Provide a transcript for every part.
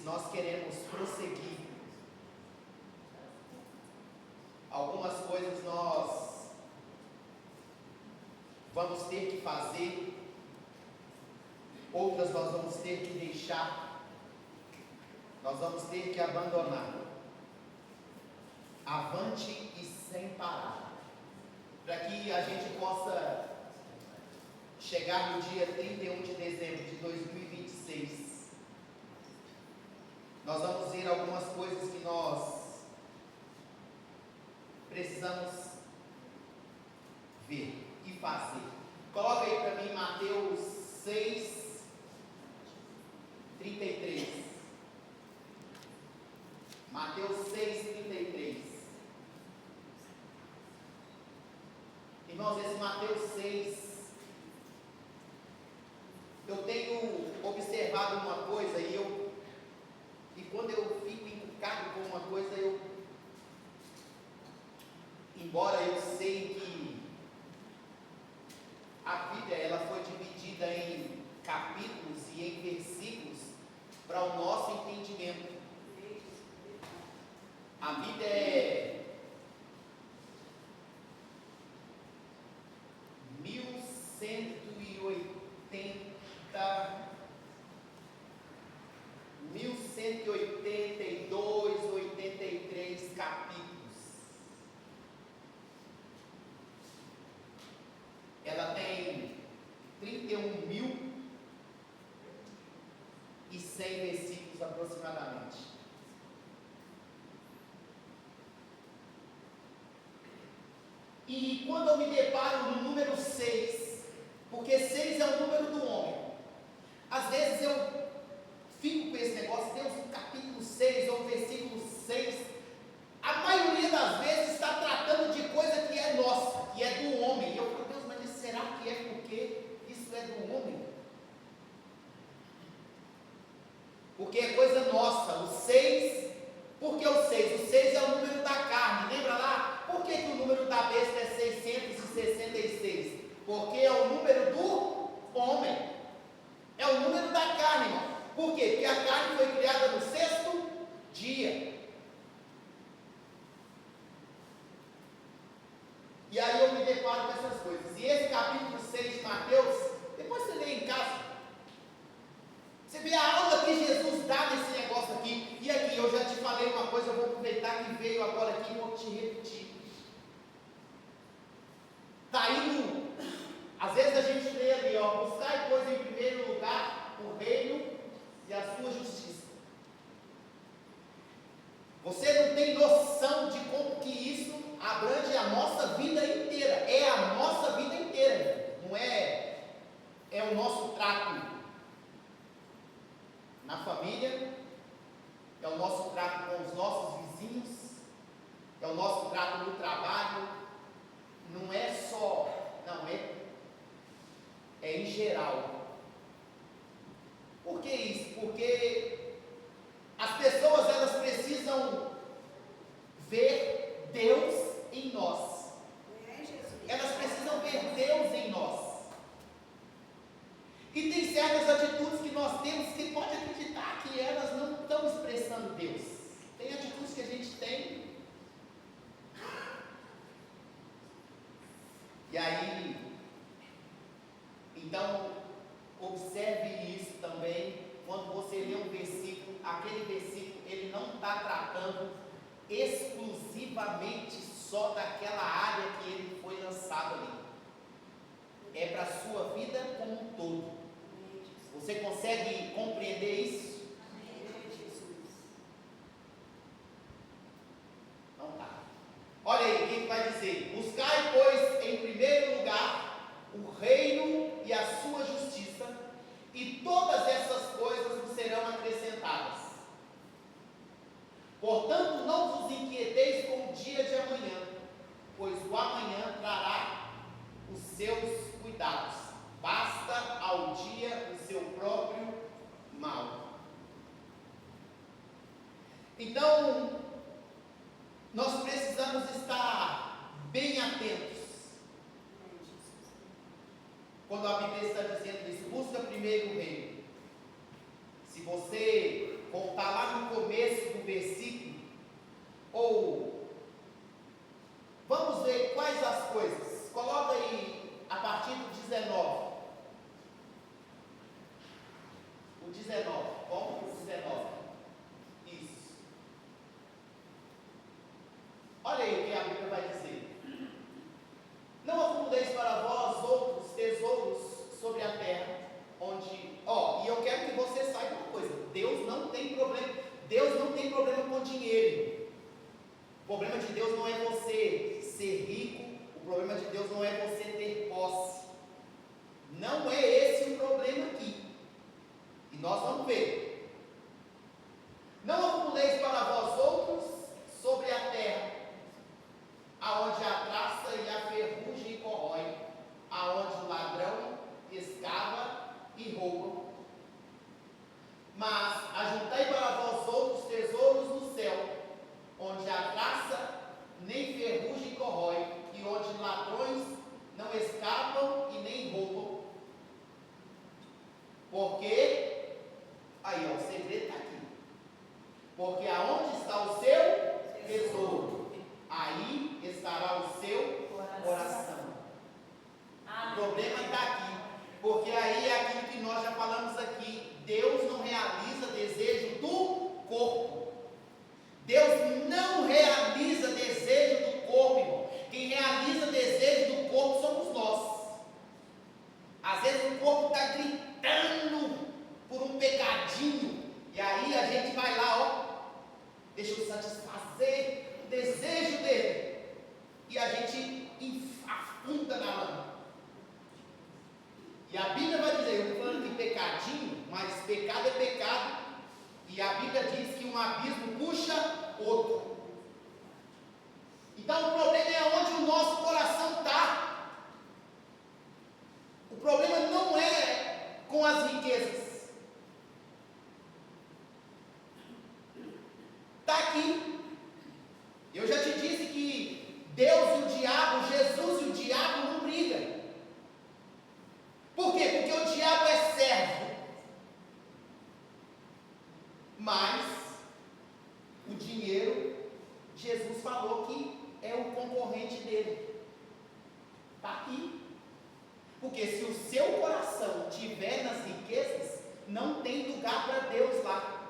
nós queremos prosseguir, algumas coisas nós vamos ter que fazer, outras nós vamos ter que deixar, nós vamos ter que abandonar. Avante e sem parar, para que a gente possa chegar no dia 31 de dezembro de 2026. Nós vamos ver algumas coisas que nós precisamos ver e fazer. Coloca aí para mim Mateus 6:33. Mateus 6:33. Irmãos, esse Mateus 6, eu tenho observado uma coisa e quando eu fico encucado com uma coisa, embora eu sei que a Bíblia ela foi dividida em capítulos e em versículos para o nosso entendimento. A Bíblia é 1182, 83 capítulos. Ela tem 31.100 versículos aproximadamente. E quando eu me deparo no número 6, porque 6 é o número do homem, às vezes eu fico com esse negócio, Deus, no capítulo 6 ou versículo 6, a maioria das vezes está tratando de coisa que é nossa, que é do homem. E eu falo, Deus, mas será que é porque isso é do homem? Porque é coisa nossa. O 6, por que o 6? O 6 é o número da carne, lembra lá? Por que o número da besta é 666? Porque é o número do homem, é o número da carne, irmão. Por quê? Porque a carne foi criada no 6º dia. E aí eu me deparo com essas coisas. E esse capítulo 6 de Mateus, depois você lê em casa, você vê a aula que Jesus dá nesse negócio aqui. E aqui, eu já te falei uma coisa, eu vou aproveitar que veio agora aqui e vou te repetir. Está indo, às vezes a gente lê ali, ó, buscar pois em primeiro lugar o reino e a sua justiça. Você não tem noção de como que isso abrange a nossa vida inteira. É a nossa vida inteira, não é? É o nosso trato na família, é o nosso trato com os nossos vizinhos, é o nosso trato no trabalho. Não é só, não é em geral. Por que isso? Porque as pessoas elas precisam ver Deus em nós. Elas precisam ver Deus em nós. E tem certas atitudes que nós temos que pode acreditar que elas não estão expressando Deus. Tem atitudes que a gente tem. E aí, então, observe isso também, quando você lê um versículo, aquele versículo, ele não está tratando exclusivamente só daquela área que ele foi lançado ali. É para a sua vida como um todo. Você consegue compreender isso? Então tá. Olha aí, o que vai dizer? Buscai, pois, em primeiro lugar, o reino e a sua justiça, e todas essas coisas vos serão acrescentadas. Portanto, não vos inquieteis com o dia de amanhã, pois o amanhã trará os seus cuidados. Basta ao dia o seu próprio mal. Então, nós precisamos estar bem atentos. Quando a Bíblia está dizendo isso, busca primeiro o reino. Se você voltar lá 19. Vamos para o 19. Isso. Olha aí o que a Bíblia vai dizer. Não acumuleis para vós outros tesouros sobre a terra, onde, e eu quero que você saiba uma coisa, Deus não tem problema com dinheiro. O problema de Deus não é você ser rico, o problema de Deus não é você ter posse. Não é esse o problema aqui. E nós vamos ver. Não acumuleis para vós outros sobre a terra, aonde a traça e a ferrugem corrói, aonde o ladrão escava e rouba. Mas ajuntai para vós outros tesouros no céu, onde a traça nem ferrugem corrói, e onde ladrões não escapam e nem roubam. Porque, aí o segredo está aqui. Porque aonde está o seu tesouro, aí estará o seu coração. O problema está aqui, porque aí é aquilo que nós já falamos aqui. Deus não realiza desejo do corpo. Deus não realiza desejo do corpo, irmão. Quem realiza desejo do corpo somos nós. Às vezes o corpo está gritando por um pecadinho, e aí a gente vai lá, deixa eu satisfazer o desejo dele, e a gente afunda na lama. E a Bíblia vai dizer, eu estou falando de pecadinho, mas pecado é pecado, e a Bíblia diz que um abismo puxa outro. Então o problema é onde o nosso coração está. O problema não é com as riquezas. Está aqui. Eu já te disse que Deus e o diabo, Jesus e o diabo não brigam. Por quê? Porque o diabo é servo. Mas o dinheiro, Jesus falou que é o concorrente dele. Está aqui. Porque se o seu coração estiver nas riquezas, não tem lugar para Deus lá.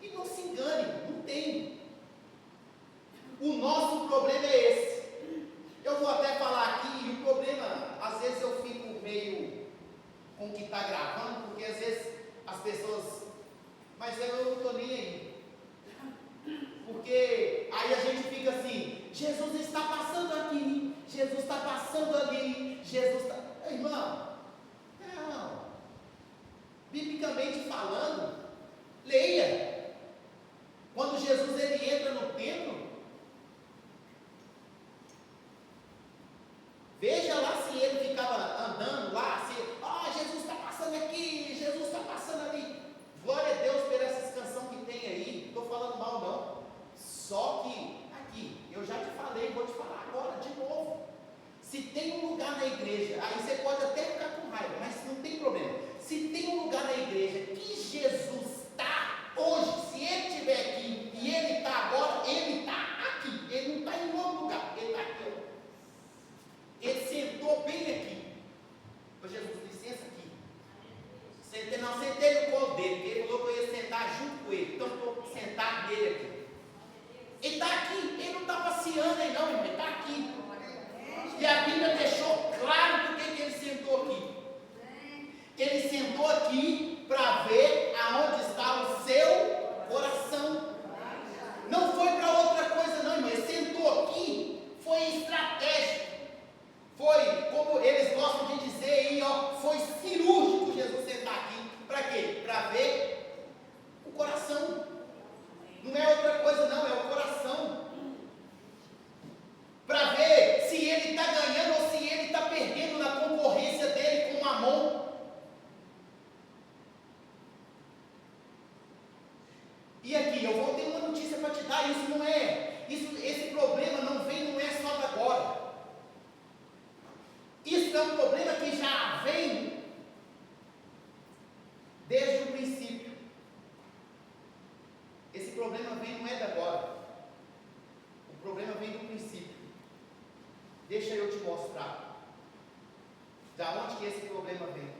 E não se engane, não tem. O nosso problema é esse. Eu vou até falar aqui, e o problema, às vezes eu fico meio com o que está gravando, porque às vezes as pessoas, mas eu não estou nem aí. Porque aí a gente fica assim, Jesus está passando aqui, Jesus está passando ali, Jesus está... Irmão, não. Biblicamente falando, leia. Quando Jesus ele entra no templo, veja lá se ele ficava andando lá, se, Jesus está passando aqui, Jesus está passando ali. Glória a Deus por essas canções que tem aí, não estou falando mal não. Só que, aqui, eu já te falei, vou te falar agora de novo. Se tem um lugar na igreja, aí você pode até ficar com raiva, mas não tem problema. Se tem um lugar na igreja que Jesus está hoje, se ele estiver aqui e ele está agora, ele está aqui. Ele não está em outro lugar, ele está aqui. Ele sentou bem aqui. Ô Jesus, licença aqui. Sentei no colo dele, porque ele falou que eu ia sentar junto com ele. Então eu estou sentado nele aqui. Ele está aqui, ele não está passeando aí não, irmão, ele está aqui. E a Bíblia deixou claro por que ele sentou aqui. Que ele sentou aqui para ver aonde está o seu coração. Não foi para outra coisa não, irmão. Ele sentou aqui, foi estratégico. Foi, como eles gostam de dizer aí, foi cirúrgico Jesus sentar aqui. Para quê? Para ver o coração. Não é outra coisa não, é o coração. Para ver se ele está ganhando ou se ele está perdendo na concorrência dele com o Mamon. E aqui, eu vou ter uma notícia para te dar, esse problema não é só de agora. Isso é um problema que já vem desde o princípio. Esse problema não é de agora. O problema vem do princípio. Deixa eu te mostrar. Da onde que esse problema vem?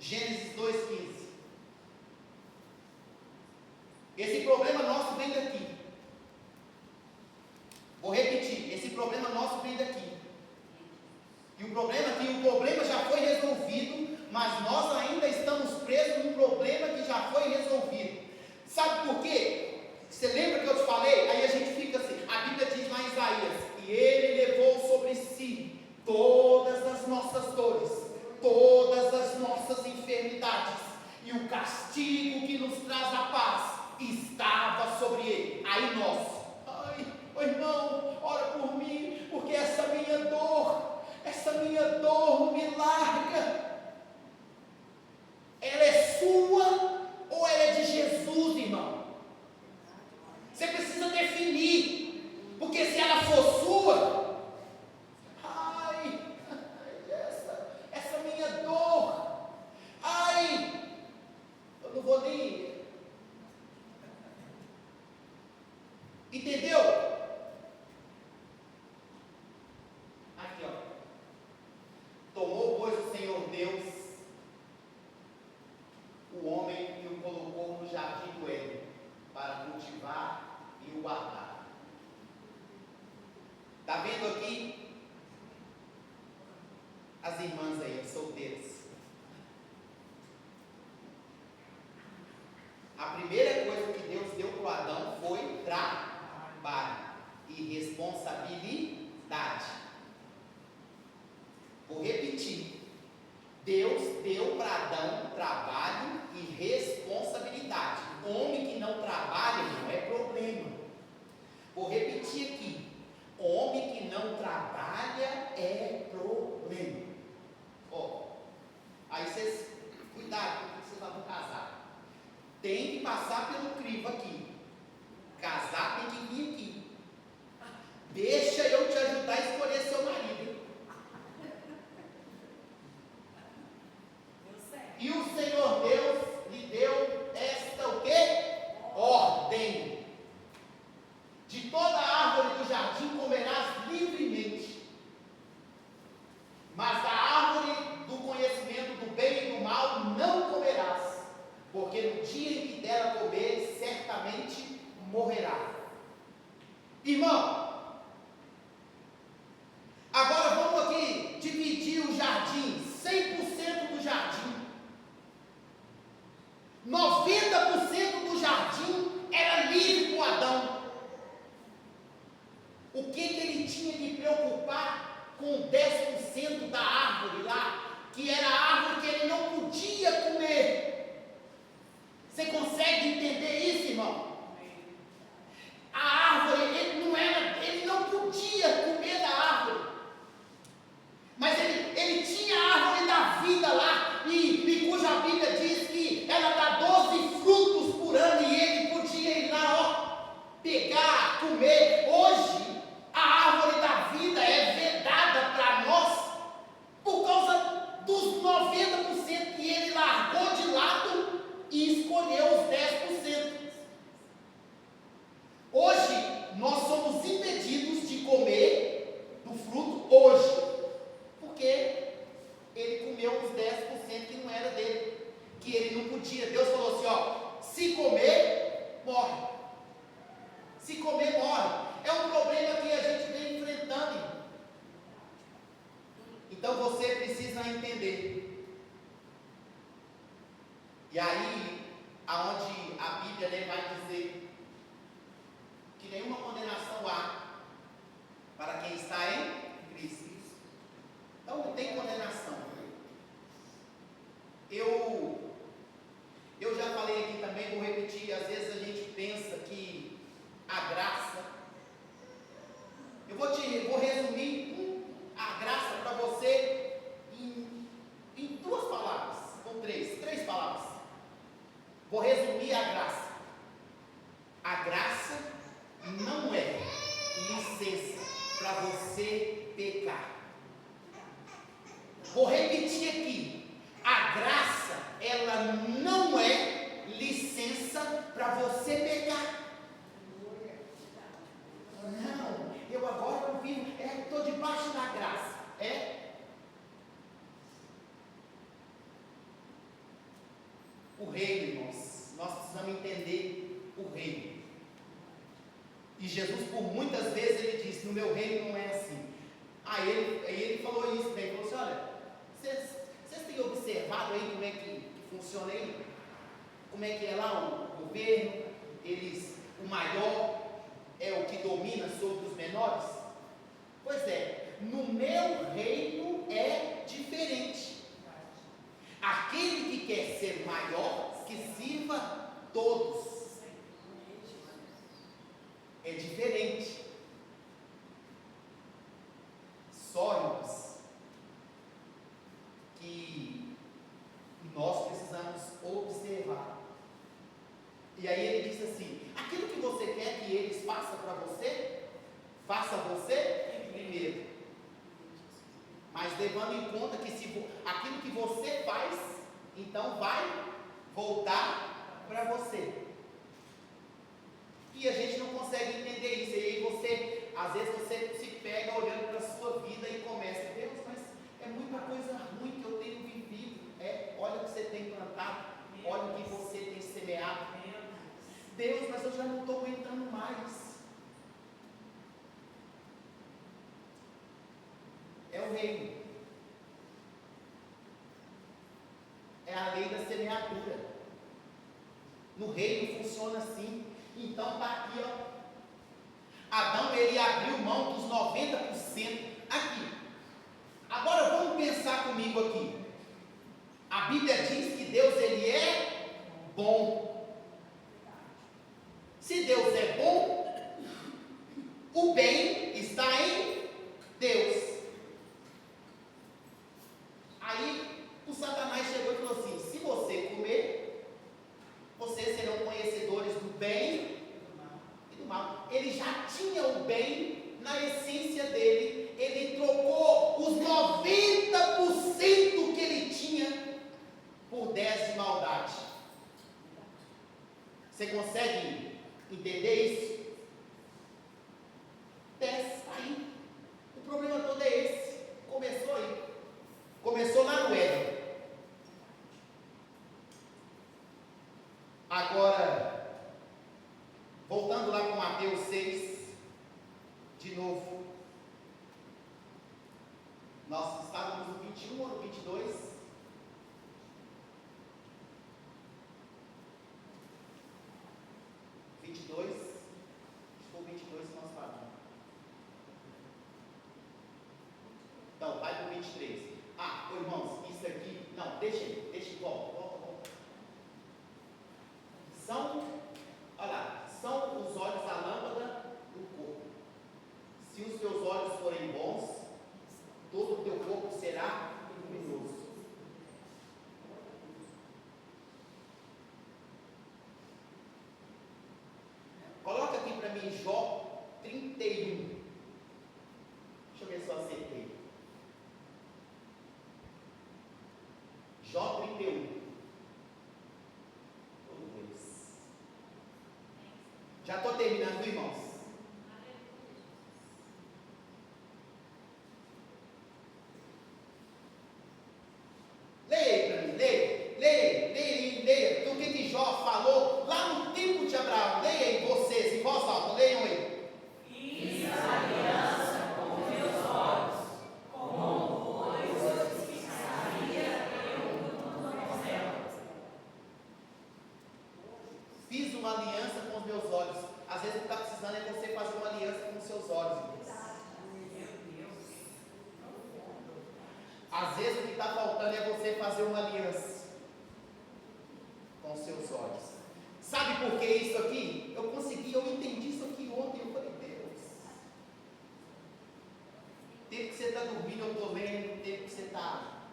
Gênesis 2,15. Esse problema nosso vem daqui. Vou repetir, esse problema nosso vem daqui. E o problema é que o problema já foi resolvido, mas nós ainda estamos presos num problema que já foi resolvido. Sabe por quê? Você lembra que eu te falei? Aí a gente fica assim, a Bíblia diz lá em Isaías, e ele levou sobre si todas as nossas dores, todas as nossas enfermidades, e o castigo que nos traz a paz estava sobre ele. Aí nós, ô irmão, ora por mim, porque essa minha dor não me larga. Ela é sua ou ela é de Jesus, irmão? Você precisa definir, porque se ela for sua, essa minha dor, eu não vou nem, entendeu? Aqui, ó, tomou pois o Senhor Deus o homem e o colocou no jardim do Éden para cultivar e o guardar. Está vendo aqui as irmãs aí, as solteiras? A primeira coisa que Deus deu para o Adão foi trabalho e responsabilidade. Vou repetir. Deus deu para Adão trabalho e responsabilidade. Homem que não trabalha não é problema. Vou repetir aqui. Homem que não trabalha é problema. Aí vocês, cuidado com o que vocês vão casar. Tem que passar pelo crivo aqui. Casar tem que vir aqui. Deixa eu te ajudar a escolher seu marido. E o Senhor Deus lhe deu esta o quê? Ordem. De toda árvore do jardim comerás livremente, mas da árvore do conhecimento do bem e do mal não comerás, porque no dia em que dela comer, certamente morrerá. Irmão, agora vamos aqui dividir o jardim, 100% do jardim. 90% do jardim era livre para Adão. O que ele tinha que preocupar com 10% da árvore lá, que era a árvore que ele não podia comer? Você consegue entender isso, irmão? A árvore, ele não podia comer da árvore, mas ele tinha a árvore da vida lá, e cuja Bíblia diz que ela dá 12 frutos por ano, e ele podia ir lá, pegar, comer. Hoje, a árvore da vida é vedada para nós, por causa dos 90% que ele largou de lado e escolheu os 10%. Hoje, nós somos impedidos de comer do fruto hoje, porque ele comeu os 10% que não era dele, que ele não podia. Deus falou assim, se comer, morre. Se comer, morre. É um problema que a gente vem enfrentando, irmão. Então você precisa entender. E aí, aonde a Bíblia vai dizer que nenhuma condenação há para quem está em Cristo. Então não tem condenação. Eu já falei aqui também, vou repetir, às vezes a gente pensa que a graça, eu vou resumir a graça para você em 2 palavras, ou 3 palavras. Vou resumir a graça. A graça não é licença para você pecar. Vou repetir aqui. A graça, ela não é licença para você pecar. Não, eu agora não vivo, estou debaixo da graça. o reino, irmãos. Nós precisamos entender o reino. E Jesus, por muitas vezes, ele disse: no meu reino não é assim. Aí ele falou isso, né? Ele falou assim: olha, vocês têm observado aí como é que funciona aí? Como é que é lá o governo? O maior é o que domina sobre os menores? Pois é, no meu reino é diferente. Aquele que quer ser maior, que sirva todos. É diferente. Só, irmãos, que nós precisamos observar. E aí ele disse assim: aquilo que você quer que eles façam para você, faça você primeiro. Mas levando em conta que aquilo que você faz, então vai voltar para você. E a gente não consegue entender isso. E aí às vezes você se pega olhando para a sua vida e começa: Deus, mas é muita coisa ruim que eu tenho vivido. Olha o que você tem plantado, olha o que você tem semeado. Deus, mas eu já não estou aguentando mais. É o reino. É a lei da semeadura. No reino funciona assim. Então está aqui, ó. Adão, ele abriu mão dos 90% aqui. Agora vamos pensar comigo aqui. A Bíblia diz que Deus, ele é bom. Se Deus é bom, o bem está em Deus. Aí o Satanás chegou e falou assim: se você comer, vocês serão conhecedores do bem e do mal. Ele já tinha o bem na essência dele. Ele trocou os 90% que ele tinha por 10% de maldade. Você consegue entender isso? 10 aí. O problema todo é esse. Começou aí. Começou lá no Éden. Agora, voltando lá para Mateus 6, de novo. Nós estávamos no 21 ou no 22? 22? Acho que foi o 22 que nós falamos. Então, vai para o 23. Irmãos, isso aqui. Não, deixa volta. Olha lá, são os olhos a lâmpada do corpo. Se os teus olhos forem bons, todo o teu corpo será luminoso. Coloca aqui para mim Jó 31. Deixa eu ver se eu acertei. Jó 31. Oh, Deus. Já estou terminando, irmãos. Leia para mim, leia. O que Jó falou lá no tempo de Abraão. Leia aí vocês, em voz alta, leiam aí. Fiz aliança com meus olhos, como coisas que fixaria eu no céu. Fiz uma aliança com os meus olhos. Às vezes o que está precisando é você fazer uma aliança com os seus olhos. Às vezes o que está faltando é você fazer uma aliança com os seus olhos. Sabe por que isso aqui? Eu entendi isso aqui ontem. Eu falei: Deus, tempo que você está dormindo, eu estou lendo, tempo que você está.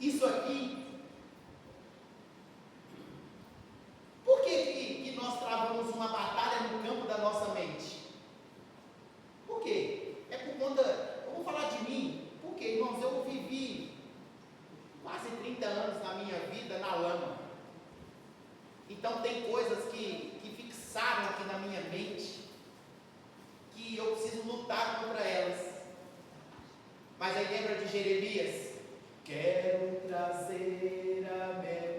Isso aqui. Por que nós travamos uma batalha no campo da nossa mente? Por quê? É por conta. Eu vou falar de mim. Porque, irmãos, eu vivi quase 30 anos na minha vida na lama. Então tem coisas que fixaram aqui na minha mente, que eu preciso lutar contra elas. Mas aí lembra de Jeremias? Quero trazer a memória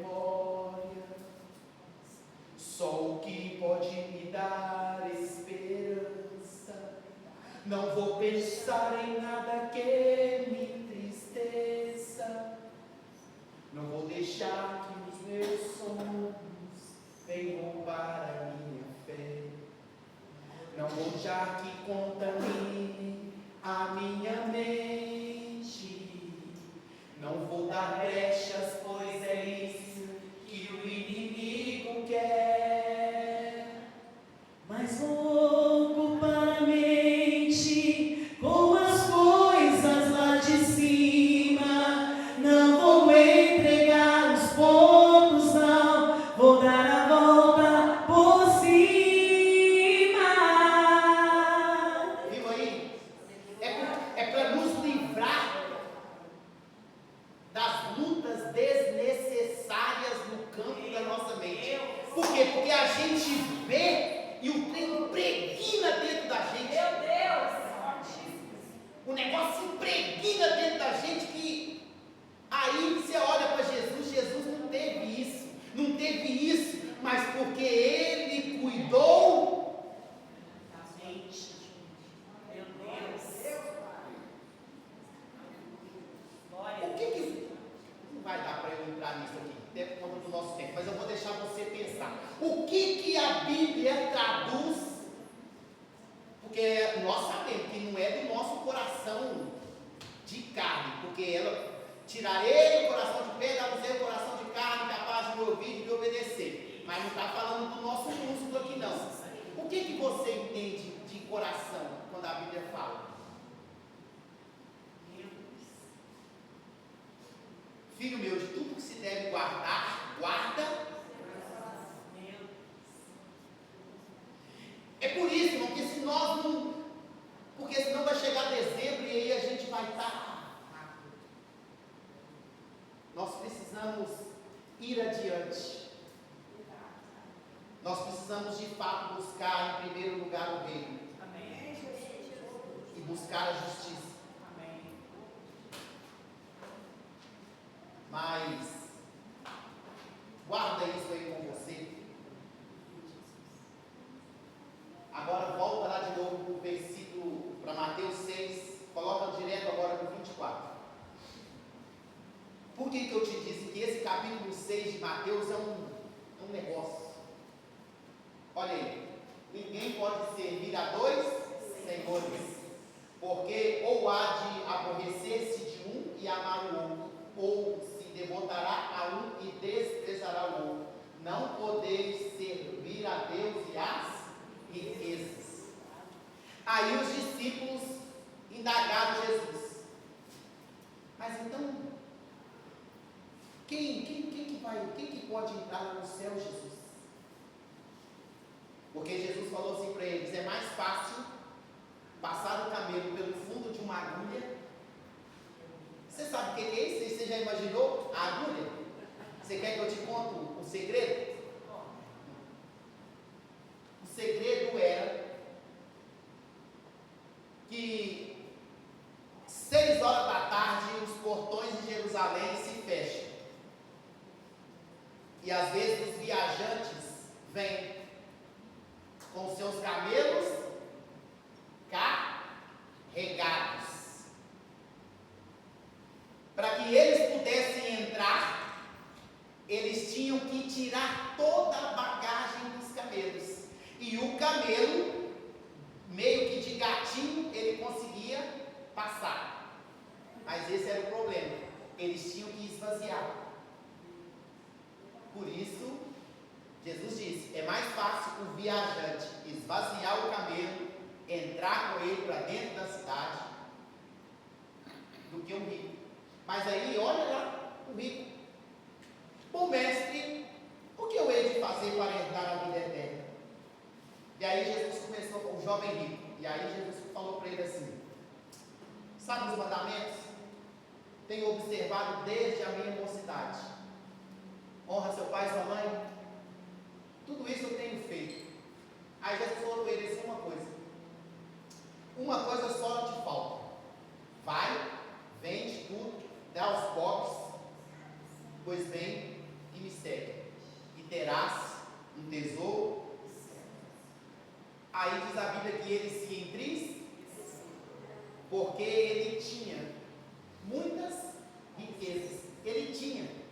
deixar que os meus sonhos venham roubar a minha fé. Não vou deixar que contamine a minha mente. Não vou dar brechas, pois é isso que o inimigo quer. Mas vou ocupar a mente com as coisas lá de cima. Não vou entregar os pontos, não. Vou dar a volta por cima. Viu aí? É para nos livrar das lutas desnecessárias no campo da nossa mente. Por quê? Porque a gente vê e o trem impregna dentro da gente. Meu Deus! O negócio impregna dentro da gente que aí você olha para Jesus, Jesus não teve isso, mas porque Ele cuidou da mente. Meu Deus! O que não vai dar para eu entrar nisso aqui, até por conta do nosso tempo, mas eu vou deixar você pensar. O que a Bíblia traduz? Porque nós sabemos que não é do nosso coração de carne, porque ela tirarei o coração de pedra, dar-vos-ei o coração de carne, capaz de me ouvir e me obedecer. Mas não está falando do nosso músculo aqui não. O que você entende de coração quando a Bíblia fala? Filho meu, de tudo que se deve guardar, guarda. É por isso, irmão, que se nós não... Porque senão vai chegar dezembro e aí a gente vai estar... Nós precisamos ir adiante. Nós precisamos de fato buscar em primeiro lugar o reino. Amém. E buscar a justiça. Amém. Mas guarda isso aí com você. Agora volta lá de novo para o versículo, para Mateus 6, coloca direto agora no 24. Por que eu te disse que esse capítulo 6 de Mateus é um negócio? Olha aí, ninguém pode servir a dois senhores, porque ou há de aborrecer-se de um e amar o outro, ou se devotará a um e desprezará o outro. Não podeis servir a Deus e às riquezas. Aí os discípulos indagaram Jesus. Mas então, quem que pode entrar no céu, Jesus? Porque Jesus falou assim para eles: é mais fácil passar o camelo pelo fundo de uma agulha. Você sabe o que é isso? Você já imaginou a agulha? Você quer que eu te conte o segredo? O segredo era que 6 horas da tarde os portões de Jerusalém se fecham. E às vezes os viajantes vêm com seus camelos carregados. Para que eles pudessem entrar, eles tinham que tirar toda a bagagem dos camelos. E o camelo, meio que de gatinho, ele conseguia passar. Mas esse era o problema. Eles tinham que esvaziar. Por isso, Jesus disse: é mais fácil o viajante esvaziar o camelo, entrar com ele para dentro da cidade, do que um rico. Mas aí, olha lá, o rico: bom mestre, o que eu hei de fazer para herdar a vida eterna? E aí Jesus começou com o jovem rico. E aí Jesus falou para ele assim: sabe os mandamentos? Tenho observado desde a minha mocidade. Honra seu pai e sua mãe. Tudo isso eu tenho feito. Aí Jesus falou para ele assim: uma coisa só te falta. Vai, vende tudo, dá aos pobres, pois vem e me segue, e terás um tesouro. Aí diz a Bíblia que ele se entristeceu, porque ele tinha muitas riquezas. Ele tinha.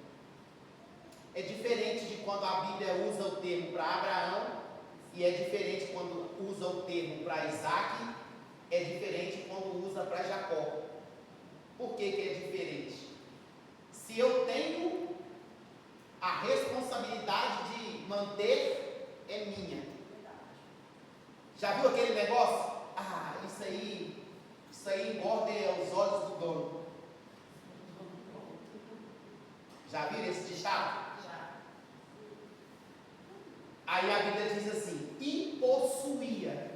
É diferente de quando a Bíblia usa o termo para Abraão, e é diferente quando usa o termo para Isaac, é diferente quando usa para Jacó. Por que é diferente? Se eu tenho a responsabilidade de manter, é minha. Já viu aquele negócio? Ah, isso aí engorda aos olhos do dono. Já viram esse ditado? Já. Aí a Bíblia diz assim: e possuía.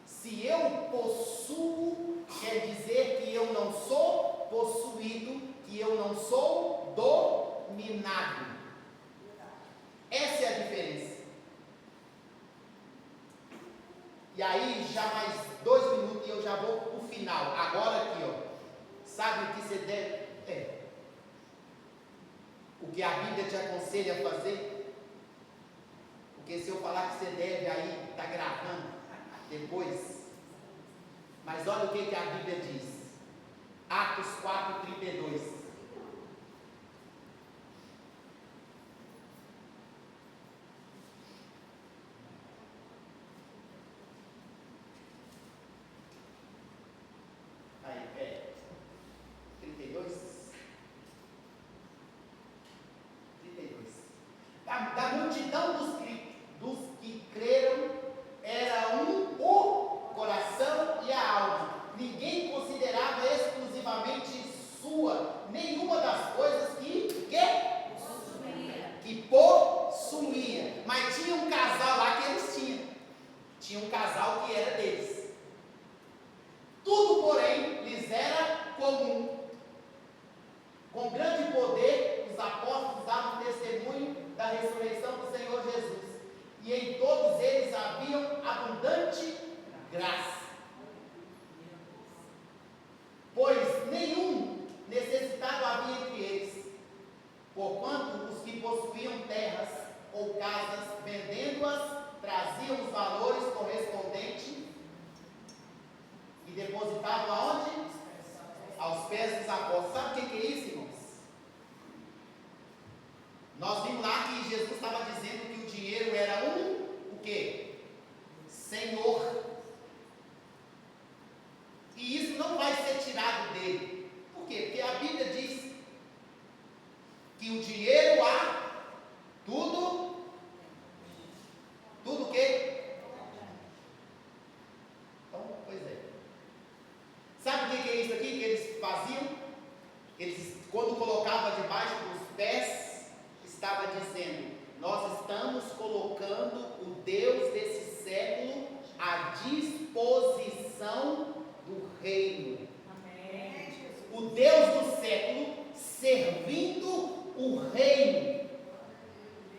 Se eu possuo, quer dizer que eu não sou possuído, que eu não sou dominado. Essa é a diferença. E aí, já mais 2 minutos e eu já vou para o final. Agora aqui, ó. Sabe o que você deve? O que a Bíblia te aconselha a fazer? Porque se eu falar que você deve, aí está gravando depois. Mas olha o que a Bíblia diz. Atos 4:32. Aí, 32. Da multidão dos que creram, era o coração e a alma. Ninguém considerava exclusivamente sua nenhuma das coisas que possuía. Mas tinha um casal lá que eles tinham. Tinha um casal que era deles. Tudo, porém, lhes era comum. Com grande poder, os apóstolos davam testemunho da ressurreição do Senhor Jesus. E em todos eles havia abundante graça. Pois nenhum necessitado havia entre eles. Porquanto os que possuíam terras ou casas, vendendo-as, traziam os valores correspondentes e depositavam aonde? Aos pés dos apóstolos. Sabe o que é isso, irmãos? Nós vimos lá que Jesus estava dizendo que o dinheiro era o quê? Senhor. E isso não vai ser tirado dele. Por quê? Porque a Bíblia diz que o dinheiro há tudo o quê? Então, pois é. Sabe o que é isso aqui que eles faziam? Eles, quando colocavam debaixo dos pés, estava dizendo: nós estamos colocando o Deus desse século à disposição do reino. Amém. O Deus do século servindo o reino.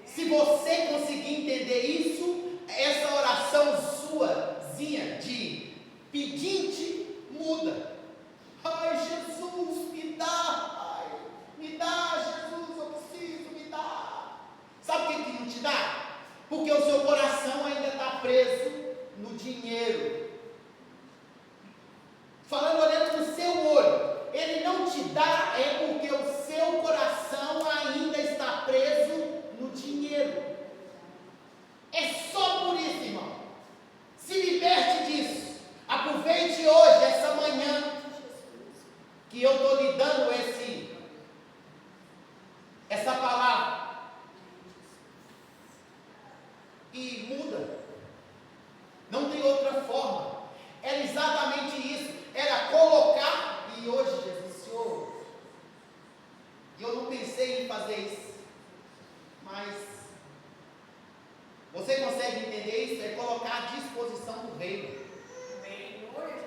Se você conseguir entender isso, essa oração suazinha de pedinte muda. Ai, Jesus, me dá. Ai, me dá, Jesus, eu preciso, me dá. Sabe o que não te dá? Porque o seu coração ainda está preso no dinheiro. Falando, olhando no seu olho, ele não te dá, é porque o seu coração ainda está preso no dinheiro. É só por isso, irmão. Se liberte disso. Aproveite hoje, essa manhã, que eu estou lhe dando essa palavra. E muda. Não tem outra forma. Era exatamente isso. Era colocar. E hoje, Jesus, Senhor, eu não pensei em fazer isso. Mas você consegue entender isso? É colocar à disposição do reino.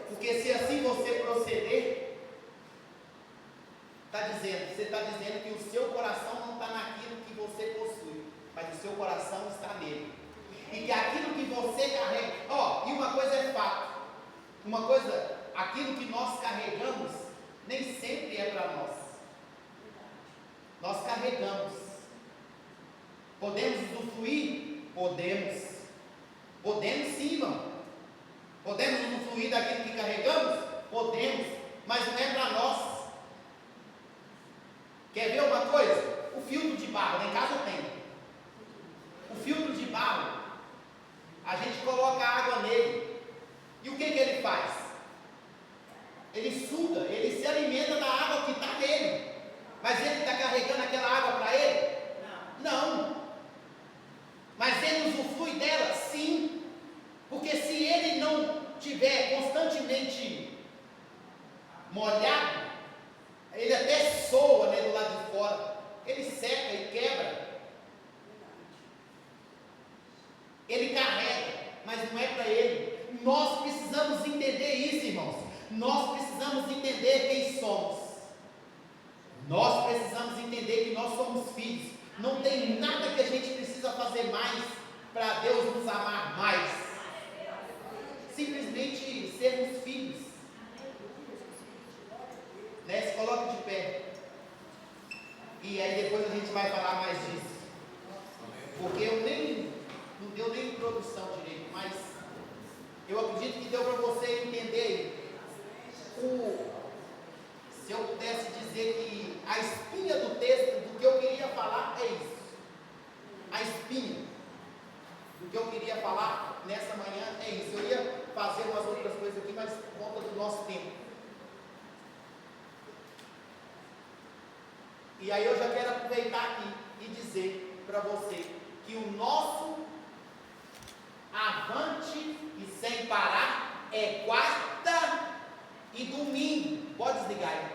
Porque se assim você proceder, você está dizendo que o seu coração não está naquilo que você possui, mas o seu coração está nele. E que aquilo que você carrega, e uma coisa é fato, aquilo que nós carregamos, nem sempre é para nós. Nós carregamos. Podemos usufruir? Podemos. Podemos sim, irmão. Podemos usufruir daquilo que carregamos? Podemos, mas não é para nós. Quer ver uma coisa? O filtro de barro, lá em casa eu tenho. O filtro de barro, a gente coloca água nele. E o que ele faz? Ele suga, ele se alimenta da água que está nele. Mas ele está carregando aquela água para ele? Não. Mas ele usufrui dela? Sim. Porque se ele não tiver constantemente molhado, ele até soa, né, do lado de fora. Ele seca e quebra. Ele carrega, mas não é para ele. Nós precisamos entender isso, irmãos. Nós precisamos entender quem somos. Nós precisamos entender que nós somos filhos. Não tem nada que a gente precisa fazer mais para Deus nos amar mais. Simplesmente sermos filhos. Né? Se coloque de pé. E aí depois a gente vai falar mais disso. Porque não deu nem introdução direito, mas eu acredito que deu para você entender. Se eu pudesse dizer que a espinha do texto, do que eu queria falar, é isso. A espinha do que eu queria falar nessa manhã é isso. Eu ia fazer umas outras coisas aqui, mas por conta do nosso tempo. E aí eu já quero aproveitar aqui e dizer para você que o nosso avante e sem parar é quarta e domingo. Pode desligar aí.